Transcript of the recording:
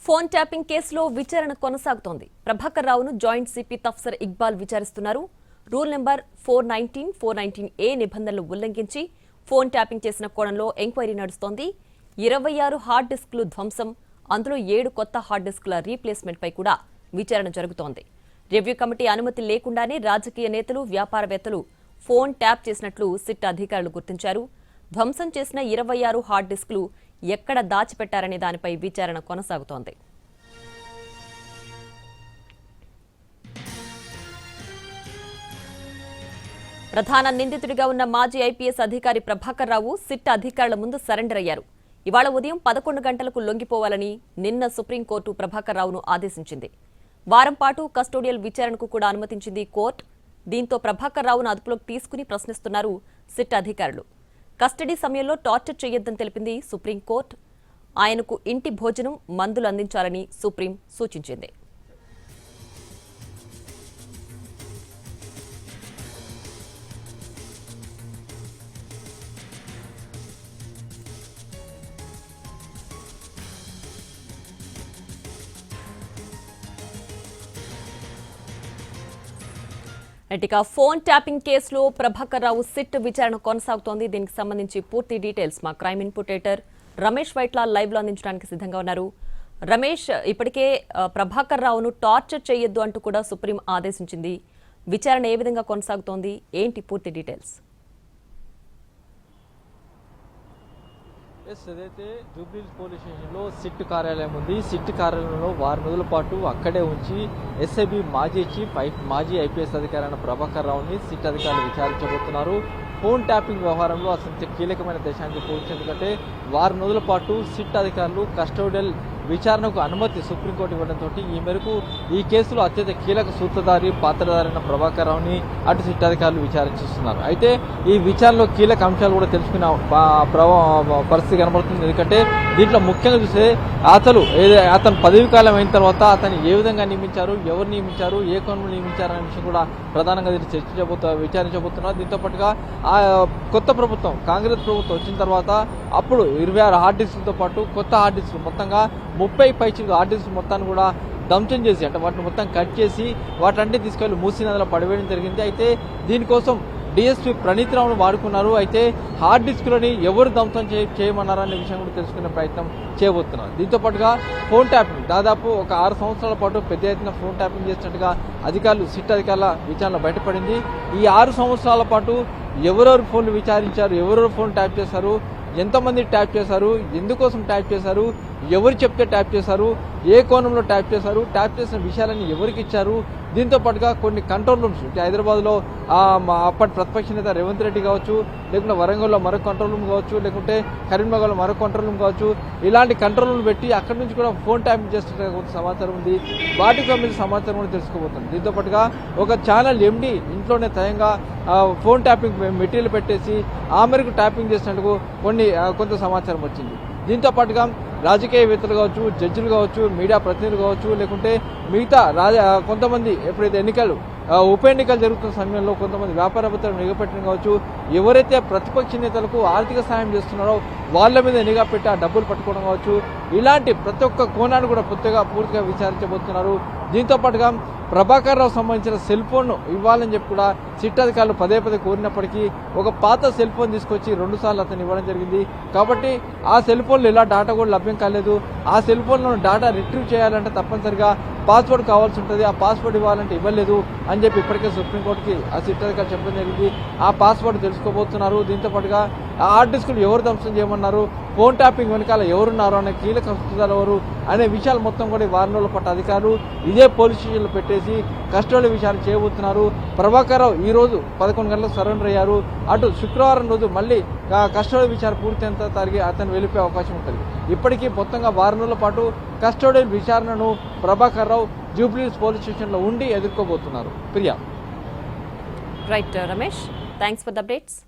Phone tapping కేసులో విచారణ కొనసాగుతోంది. ప్రభాకర్ రావును జాయింట్ సిపి తఫ్సర్ ఇక్బాల్ విచారిస్తున్నారు. రూల్ నెంబర్ 419 నిబంధనలు ఉల్లంఘించి ఫోన్ ట్యాపింగ్ చేసిన కోణంలో ఎంక్వైరీ నడుస్తోంది. 26 హార్డ్ డిస్క్లు ధ్వంసం, అందులో 7 కొత్త హార్డ్ డిస్క్ల రీప్లేస్మెంట్ పై కూడా విచారణ జరుగుతోంది. రివ్యూ కమిటీ అనుమతి లేకుండానే రాజకీయ నేతలు, వ్యాపారవేత్తలు ఫోన్ ట్యాప్ చేసినట్లు సిట్ అధికారులు గుర్తించారు. ధ్వంసం చేసిన 26 హార్డ్ డిస్క్లు ఎక్కడ దాచిపెట్టారనే దానిపై విచారణ కొనసాగుతోంది. ప్రధాన నిందితుడిగా ఉన్న మాజీ ఐపీఎస్ అధికారి ప్రభాకర్ రావు సిట్ అధికారుల ముందు సరెండర్ అయ్యారు. ఇవాళ ఉదయం 11 గంటలకు లొంగిపోవాలని నిన్న సుప్రీంకోర్టు ప్రభాకర్ రావును ఆదేశించింది. వారం పాటు కస్టోడియల్ విచారణకు కూడా అనుమతించింది కోర్టు. దీంతో ప్రభాకర్ రావును అదుపులోకి తీసుకుని ప్రశ్నిస్తున్నారు సిట్ అధికారులు. కస్టడీ సమయంలో టార్చర్ చేయొద్దని తెలిపింది సుప్రీంకోర్టు. ఆయనకు ఇంటి భోజనం, మందులు అందించాలని సుప్రీం సూచించింది. ఇక ఫోన్ ట్యాపింగ్ కేసులో ప్రభాకర్ రావు సిట్ విచారణ కొనసాగుతోంది. దీనికి సంబంధించి పూర్తి డీటెయిల్స్ మా క్రైమ్ ఇన్పుటేటర్ రమేష్ వైట్ల లైవ్ లో అందించడానికి సిద్ధంగా ఉన్నారు. రమేష్, ఇప్పటికే ప్రభాకర్ రావును టార్చర్ చేయొద్దు అంటూ కూడా సుప్రీం ఆదేశించింది. విచారణ ఏ విధంగా కొనసాగుతోంది, ఏంటి పూర్తి డీటెయిల్స్? ఏదైతే జూబ్లీహిల్స్ పోలీస్ స్టేషన్లో సిట్ కార్యాలయం ఉంది. సిట్ కార్యాలయంలో వారం రోజుల పాటు అక్కడే ఉంచి ఎస్ఐబి మాజీ ఐపీఎస్ అధికారి ప్రభాకర్ రావుని సిట్ అధికారులు విచారించబోతున్నారు. ఫోన్ ట్యాపింగ్ వ్యవహారంలో అసలు కీలకమైన దేశానికి పోవచ్చు. ఎందుకంటే వారం రోజుల పాటు సిట్ అధికారులు కస్టోడియల్ విచారణకు అనుమతి సుప్రీంకోర్టు ఇవ్వడంతో ఈ మేరకు ఈ కేసులో అత్యంత కీలక సూత్రధారి, పాత్రధారైన ప్రభాకర్ రావుని అటు సిట్ అధికారులు విచారించిస్తున్నారు. అయితే ఈ విచారణలో కీలక అంశాలు కూడా తెలుసుకున్న పరిస్థితి కనబడుతుంది. ఎందుకంటే దీంట్లో ముఖ్యంగా చూస్తే అతను పదవి కాలం అయిన తర్వాత అతన్ని ఏ విధంగా నియమించారు, ఎవరు నియమించారు, ఏ కోణంలో నియమించారు అనే విషయం కూడా ప్రధానంగా దీన్ని విచారించబోతున్నారు. దీంతో పాటుగా ఆ కొత్త ప్రభుత్వం, కాంగ్రెస్ ప్రభుత్వం వచ్చిన తర్వాత అప్పుడు 26 హార్డ్ డిస్క్లతో పాటు కొత్త హార్డ్ డిస్క్లు మొత్తంగా 30 పైచిలకు హార్డ్ డిస్క్ మొత్తాన్ని కూడా ధ్వంసం చేసి, అంటే వాటిని మొత్తం కట్ చేసి వాటన్ని తీసుకెళ్లి మూసీ నదిలో పడివేయడం జరిగింది. అయితే దీనికోసం డిఎస్పీ ప్రణీత్ రావును వాడుకున్నారు. అయితే హార్డ్ డిస్క్లని ఎవరు ధ్వంసం చేయమన్నారనే విషయం కూడా తెలుసుకునే ప్రయత్నం చేయబోతున్నారు. దీంతో పాటుగా ఫోన్ ట్యాపింగ్ దాదాపు ఒక 6 సంవత్సరాల పాటు పెద్ద ఎత్తున ఫోన్ ట్యాపింగ్ చేసినట్టుగా అధికారులు, సిట్ అధికారుల విచారణ బయటపడింది. ఈ 6 సంవత్సరాల పాటు ఎవరెవరు ఫోన్లు విచారించారు, ఎవరెవరు ఫోన్ ట్యాప్ చేశారు, ఎంతమంది ట్యాప్ చేశారు, ఎందుకోసం ట్యాప్ చేశారు, ఎవరు చెప్తే ట్యాప్ చేశారు, ఏ కోణంలో ట్యాప్ చేశారు, ట్యాప్ చేసిన విషయాలని ఎవరికి ఇచ్చారు, దీంతో పాటుగా కొన్ని కంట్రోల్ రూమ్స్ హైదరాబాద్లో అప్పటి ప్రతిపక్ష నేత రేవంత్ రెడ్డి కావచ్చు, లేకుంటే వరంగల్లో మరొక కంట్రోల్ రూమ్ కావచ్చు, లేకుంటే కరీంనగర్లో మరొక కంట్రోల్ రూమ్ కావచ్చు, ఇలాంటి కంట్రోల్ రూమ్ పెట్టి అక్కడి నుంచి కూడా ఫోన్ ట్యాపింగ్ చేస్తున్న కొంత సమాచారం ఉంది. వాటికి సంబంధించిన సమాచారం కూడా తెలుసుకోబోతుంది. దీంతో పాటుగా ఒక ఛానల్ ఎండి ఇంట్లోనే తయంగా ఫోన్ ట్యాపింగ్ మెటీరియల్ పెట్టేసి ఆ మేరకు ట్యాపింగ్ చేసినట్టుకు కొంత సమాచారం వచ్చింది. దీంతో పాటుగా రాజకీయవేత్తలు కావచ్చు, జడ్జిలు కావచ్చు, మీడియా ప్రతినిధులు కావచ్చు, లేకుంటే మిగతా కొంతమంది ఎప్పుడైతే ఉప ఎన్నికలు జరుగుతున్న సమయంలో కొంతమంది వ్యాపారవేత్తలు నిఘా పెట్టడం కావచ్చు, ఎవరైతే ప్రతిపక్ష నేతలకు ఆర్థిక సాయం చేస్తున్నారో వాళ్ళ మీద నిఘా పెట్టి ఆ డబ్బులు పట్టుకోవడం కావచ్చు, ఇలాంటి ప్రతి ఒక్క కోణాన్ని కూడా పూర్తిగా విచారించబోతున్నారు. దీంతో పాటుగా ప్రభాకర్ రావు సంబంధించిన సెల్ ఫోన్ ఇవ్వాలని చెప్పి కూడా సిట్ అధికారులు పదే కోరినప్పటికీ ఒక పాత సెల్ ఫోన్ తీసుకొచ్చి 2 సార్లు అతను ఇవ్వడం జరిగింది. కాబట్టి ఆ సెల్ ఫోన్లో ఇలా డేటా కూడా లభ్యం కాలేదు. ఆ సెల్ ఫోన్లో డేటా రిట్రీవ్ చేయాలంటే తప్పనిసరిగా పాస్వర్డ్ కావాల్సి ఉంటుంది. ఆ పాస్వర్డ్ ఇవ్వాలంటే ఇవ్వలేదు అని చెప్పి ఇప్పటికే సుప్రీంకోర్టుకి ఆ సిట్ అధికారులు చెప్పడం జరిగింది. ఆ పాస్వర్డ్ తెలుసుకోబోతున్నారు. దీంతో పాటుగా ఆ హార్డ్ డిస్కులు ఎవరు ధ్వంసం చేయమన్నారు, ఫోన్ ట్యాపింగ్ వెనకాల ఎవరున్నారు అనే కీలక సూత్రాలు ఎవరు అనే విషయాలు మొత్తం కూడా వారం రోజుల పాటు అధికారులు ఇదే పోలీస్ స్టేషన్లో పెట్టేసి కస్టోడియల్ విచారణ చేయబోతున్నారు. ప్రభాకర్ రావు ఈ రోజు 11 గంటలకు సరెండర్ అయ్యారు. అటు శుక్రవారం రోజు మళ్ళీ కస్టోడియల్ విచారణ పూర్తయినంత తారీఖు అతను వెళ్ళిపోయే అవకాశం ఉంటుంది. ఇప్పటికీ మొత్తంగా వారం రోజుల పాటు కస్టోడియల్ విచారణను ప్రభాకర్ రావు జూబ్లీహిల్స్ పోలీస్ స్టేషన్లో ఉండి ఎదుర్కోబోతున్నారు. Priya. Right Ramesh, thanks for the updates.